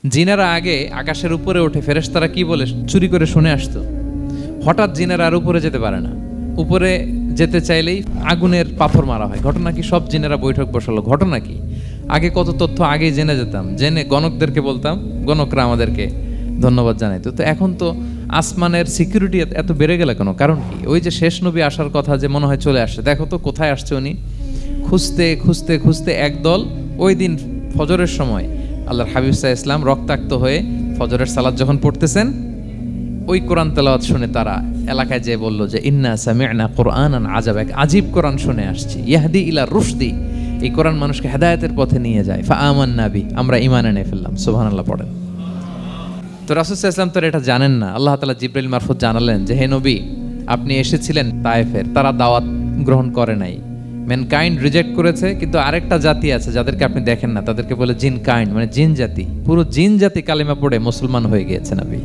জিনেরা আগে আকাশের উপরে ওঠে, ফেরেশতারা কি বলে চুরি করে শুনে আসতো। হঠাৎ জিনেরা আর উপরে যেতে পারে না, উপরে যেতে চাইলেই আগুনের পাথর মারা হয়। ঘটনা কি? সব জিনেরা বৈঠক বসালো। ঘটনা কি? আগে কত তথ্য আগেই জেনে যেতাম, জেনে গণকদেরকে বলতাম, গণকরা আমাদেরকে ধন্যবাদ জানাইতো। তো এখন তো আসমানের সিকিউরিটি এত বেড়ে গেল কেন? কারণ কি? ওই যে শেষ নবী আসার কথা যে মনে হয় চলে আসছে, দেখো তো কোথায় আসছে উনি। খুঁজতে খুঁজতে খুঁজতে একদল ওই দিন ফজরের সময় আল্লাহর হাবিব সাল্লাল্লাহু আলাইহি ওয়াসাল্লাম রক্তাক্ত হয়ে ফজরের সালাত যখন পড়তেছেন, ওই কোরআন তেলাওয়াত শুনে তারা এলাকায় যেয়ে বলল যে ইন্না সামি'না কুরআনান আজাবা, এক আজীব কোরআন শুনে আসছি, ইয়াহদি ইলা রুশদি, এই কোরআন মানুষকে হেদায়েতের পথে নিয়ে যায়। ফা আমান্না বি, আমরা ঈমান এনে ফেললাম। সুবহানাল্লাহ পড়েন। তো রাসূল সাল্লাল্লাহু আলাইহি ওয়াসাল্লাম তো এটা জানেন না। আল্লাহ তাআলা জিবরাইল মারফত জানালেন যে হে নবী, আপনি এসেছিলেন তায়েফের, তারা দাওয়াত গ্রহণ করে নাই, ম্যানকাইন্ড রিজেক্ট করেছে। কিন্তু আরেকটা জাতি আছে যাদেরকে আপনি দেখেন না, তাদেরকে বলে জিন কাইন্ড, মানে জিন জাতি। পুরো জিন জাতি কালিমা পড়ে মুসলমান হয়ে গিয়েছে নবী।